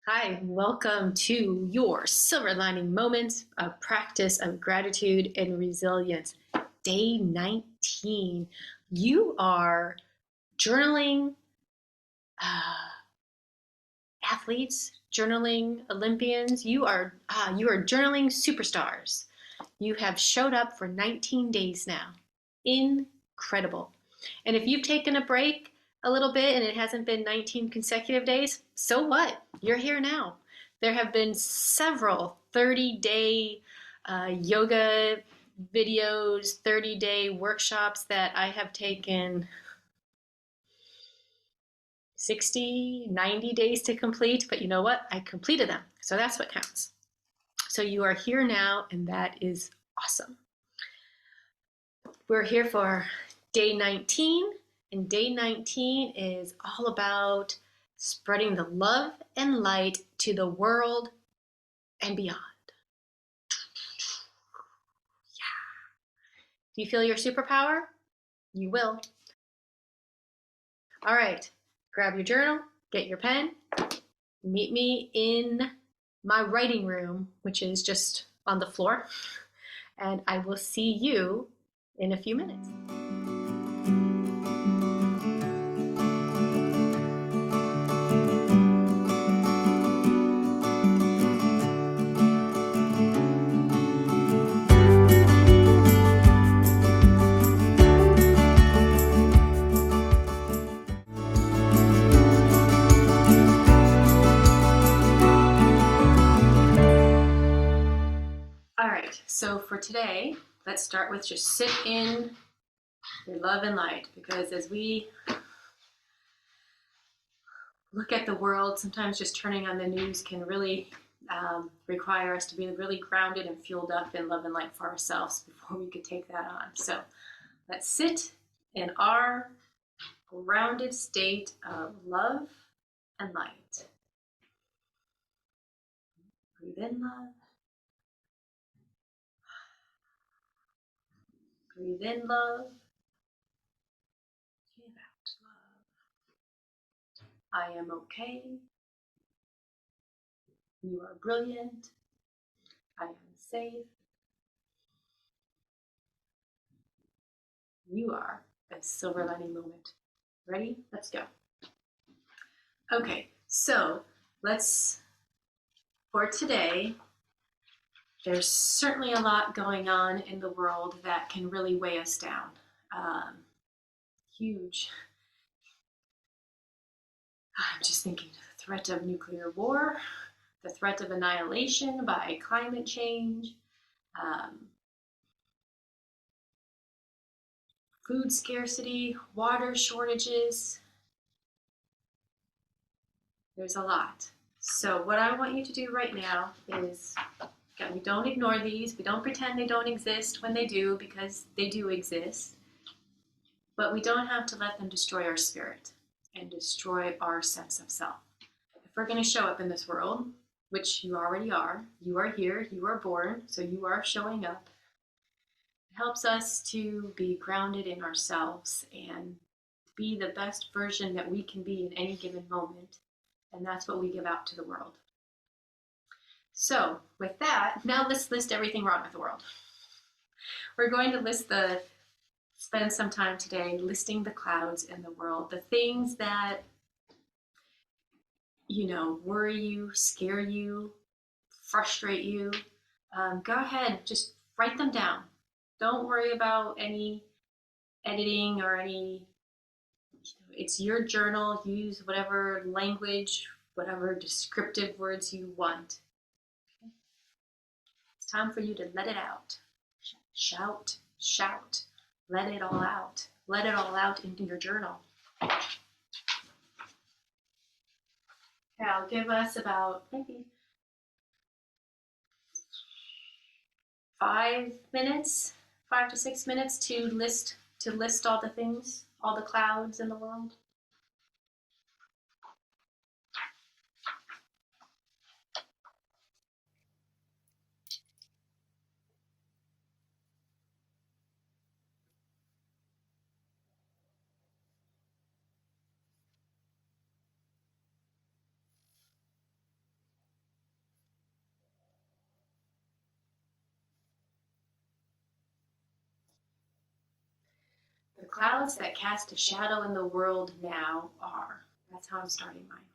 Hi, welcome to your silver lining moments of practice of gratitude and resilience. Day 19. You are journaling athletes, journaling Olympians. You are journaling superstars. You have showed up for 19 days now. Incredible. And if you've taken a break a little bit and it hasn't been 19 consecutive days, so what? You're here now. There have been several 30-day yoga videos, 30-day workshops that I have taken 60, 90 days to complete, but you know what? I completed them, so that's what counts. So you are here now, and that is awesome. We're here for day 19, and day 19 is all about spreading the love and light to the world and beyond. Yeah. Do you feel your superpower? You will. All right, grab your journal, get your pen, meet me in my writing room, which is just on the floor, and I will see you in a few minutes. All right, so for today, let's start with just sit in your love and light, because as we look at the world, sometimes just turning on the news can really require us to be really grounded and fueled up in love and light for ourselves before we could take that on. So let's sit in our grounded state of love and light. Breathe in love. Breathe in love. Breathe out love. I am okay. You are brilliant. I am safe. You are a silver lining moment. Ready? Let's go. Okay, so for today, there's certainly a lot going on in the world that can really weigh us down. Huge. I'm just thinking the threat of nuclear war, the threat of annihilation by climate change, food scarcity, water shortages. There's a lot. So what I want you to do right now is, again, we don't ignore these. We don't pretend they don't exist when they do, because they do exist. But we don't have to let them destroy our spirit and destroy our sense of self. If we're going to show up in this world, which you already are, you are here, you are born, so you are showing up. It helps us to be grounded in ourselves and be the best version that we can be in any given moment. And that's what we give out to the world. So with that, now let's list everything wrong with the world. We're going to spend some time today listing the clouds in the world, the things that, worry you, scare you, frustrate you. Go ahead, just write them down. Don't worry about any editing or it's your journal. Use whatever language, whatever descriptive words you want. Okay? It's time for you to let it out. Shout, shout, let it all out. Let it all out into your journal. Okay, I'll give us about maybe 5 to 6 minutes to list all the things, all the clouds in the world. The clouds that cast a shadow in the world now are. That's how I'm starting mine.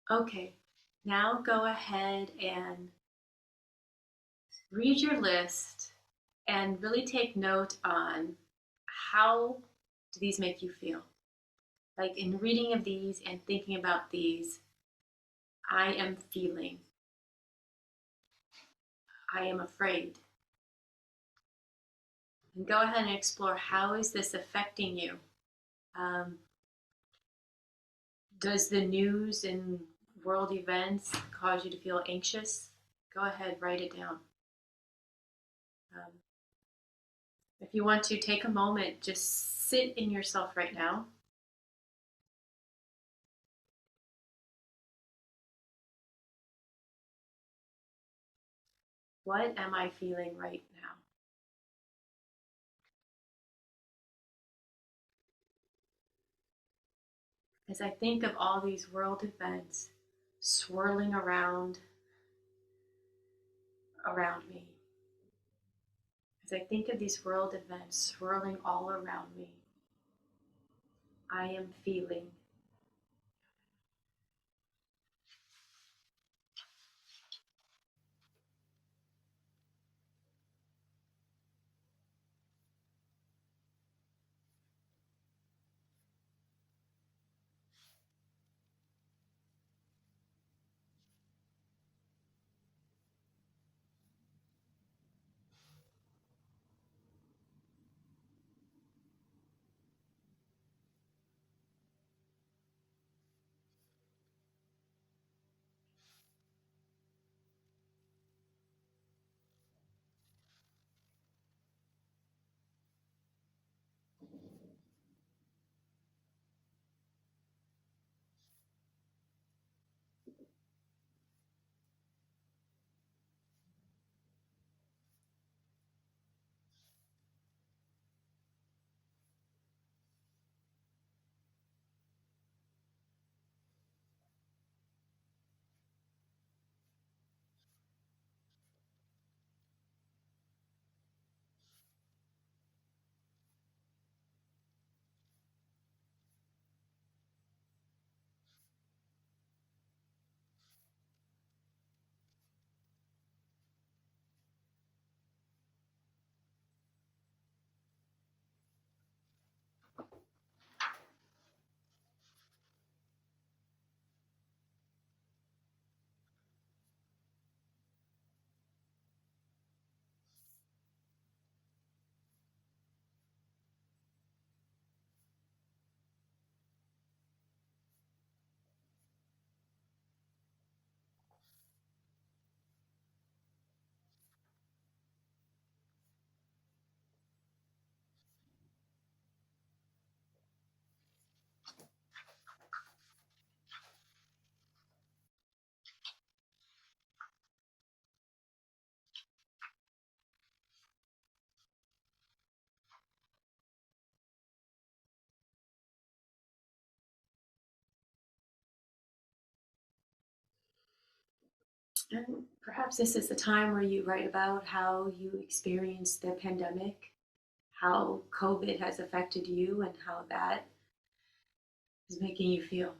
Okay, now go ahead and read your list and really take note on how do these make you feel. Like in reading of these and thinking about these, I am feeling, I am afraid. And go ahead and explore, how is this affecting you? Does the news and world events cause you to feel anxious? Go ahead, write it down. If you want to take a moment, just sit in yourself right now. What am I feeling right now? As I think of all these world events swirling around me, as I think of these world events swirling all around me, I am feeling. And perhaps this is the time where you write about how you experienced the pandemic, how COVID has affected you, and how that is making you feel.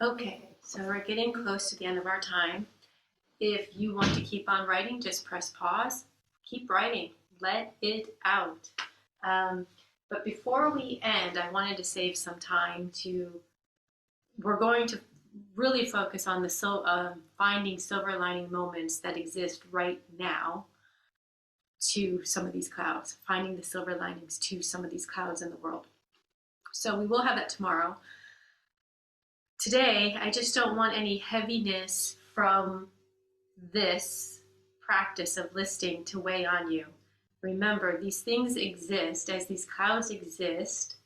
Okay, so we're getting close to the end of our time. If you want to keep on writing, just press pause. Keep writing. Let it out. But before we end, I wanted to save some time we're going to really focus on finding silver lining moments that exist right now to some of these clouds, finding the silver linings to some of these clouds in the world. So we will have that tomorrow. Today, I just don't want any heaviness from this practice of listing to weigh on you. Remember, these things exist. As these clouds exist,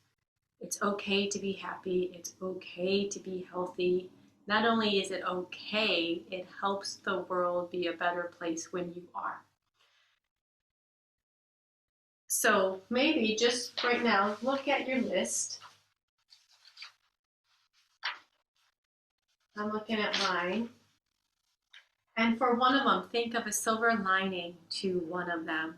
it's okay to be happy. It's okay to be healthy. Not only is it okay, it helps the world be a better place when you are. So maybe just right now, look at your list. I'm looking at mine. And for one of them, think of a silver lining to one of them.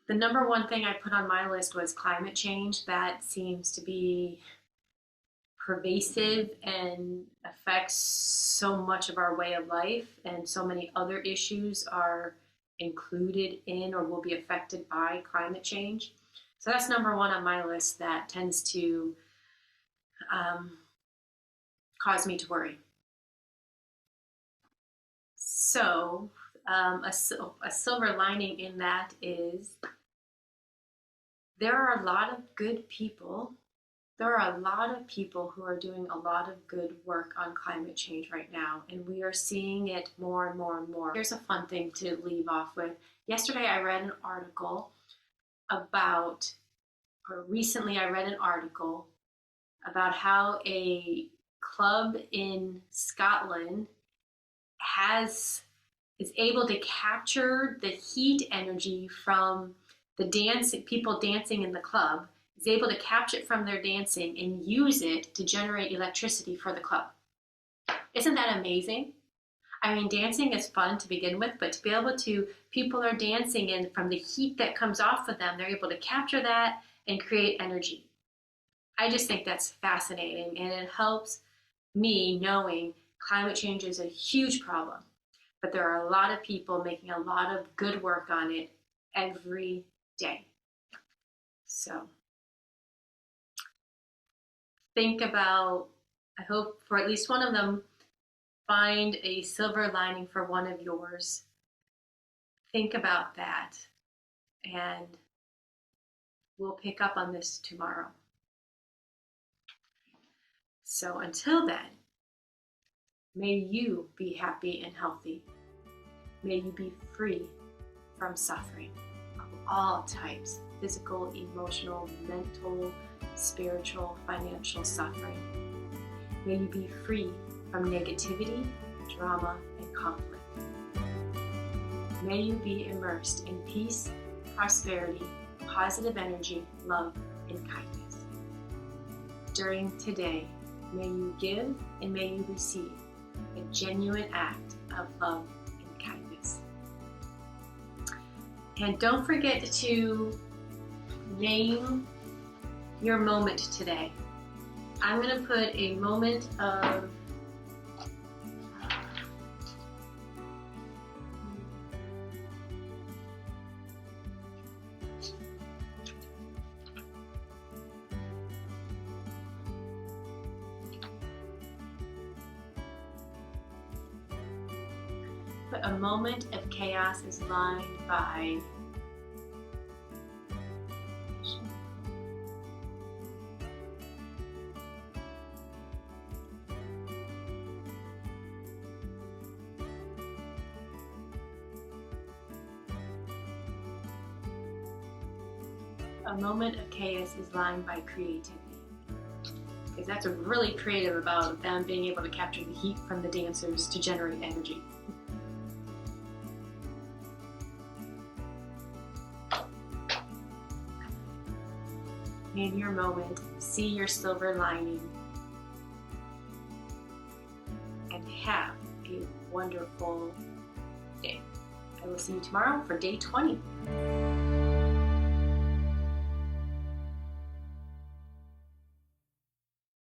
The number one thing I put on my list was climate change. That seems to be pervasive and affects so much of our way of life, and so many other issues are included in or will be affected by climate change. So that's number one on my list that tends to cause me to worry. So a silver lining in that is there are a lot of good people. There are a lot of people who are doing a lot of good work on climate change right now, and we are seeing it more and more and more. Here's a fun thing to leave off with. Yesterday I read an article recently I read an article about how a club in Scotland is able to capture the heat energy from the people dancing in the club, is able to capture it from their dancing and use it to generate electricity for the club. Isn't that amazing? I mean, dancing is fun to begin with, but to be able to, people are dancing and from the heat that comes off of them, they're able to capture that and create energy. I just think that's fascinating, and it helps me knowing climate change is a huge problem, but there are a lot of people making a lot of good work on it every day. So think about, I hope for at least one of them, find a silver lining for one of yours. Think about that, and we'll pick up on this tomorrow. So until then, may you be happy and healthy. May you be free from suffering of all types, physical, emotional, mental, spiritual, financial suffering. May you be free from negativity, drama, and conflict. May you be immersed in peace, prosperity, positive energy, love, and kindness. During today, may you give and may you receive a genuine act of love and kindness. And don't forget to name your moment today. I'm going to put a moment of a moment of chaos is lined by creativity. Because that's really creative about them being able to capture the heat from the dancers to generate energy. In your moment, see your silver lining and have a a wonderful day. I will see you tomorrow for day 20.